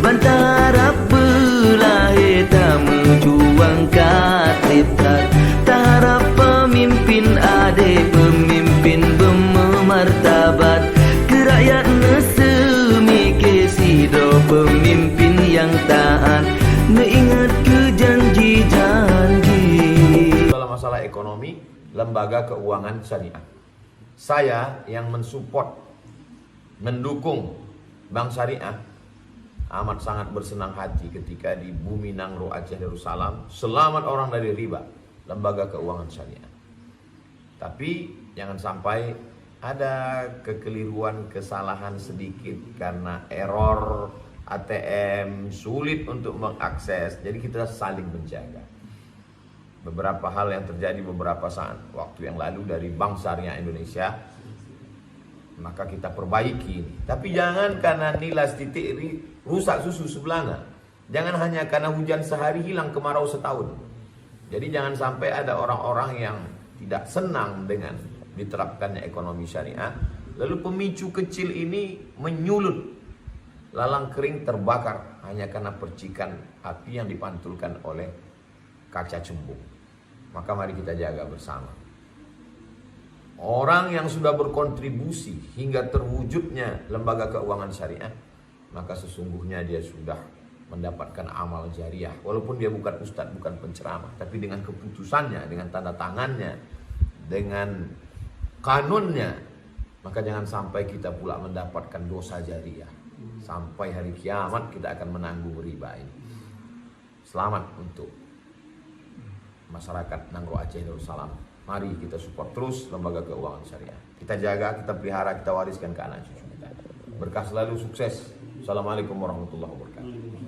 Bantara belahe tamu juang katibat. Tarap pemimpin ade pemimpin bermartabat. Kerakyat nesemi sido pemimpin yang taat. Mengingat ke janji-janji. Dalam masalah ekonomi, lembaga keuangan syariah. Saya yang mensupport, mendukung Bank Syariah amat sangat bersenang hati ketika di Bumi Nangro Aceh Darussalam selamat orang dari riba, lembaga keuangan syariah. Tapi jangan sampai ada kekeliruan, kesalahan sedikit karena error ATM, sulit untuk mengakses. Jadi kita saling menjaga. Beberapa hal yang terjadi beberapa saat waktu yang lalu dari Bank Syariah Indonesia, maka kita perbaiki. Tapi jangan karena nilas titik rusak susu sebelanga. Jangan hanya karena hujan sehari hilang kemarau setahun. Jadi jangan sampai ada orang-orang yang tidak senang dengan diterapkannya ekonomi syariah, lalu pemicu kecil ini menyulut, lalang kering terbakar hanya karena percikan api yang dipantulkan oleh kaca cembung. Maka mari kita jaga bersama. Orang yang sudah berkontribusi hingga terwujudnya lembaga keuangan syariah, maka sesungguhnya dia sudah mendapatkan amal jariah. Walaupun dia bukan ustadz, bukan penceramah, tapi dengan keputusannya, dengan tanda tangannya, dengan kanunnya, maka jangan sampai kita pula mendapatkan dosa jariah. Sampai hari kiamat kita akan menanggung riba ini. Selamat untuk masyarakat Nangro Aceh Darussalam. Mari kita support terus lembaga keuangan syariah. Kita jaga, kita pelihara, kita wariskan ke anak cucu kita. Berkah selalu, sukses. Assalamualaikum warahmatullahi wabarakatuh.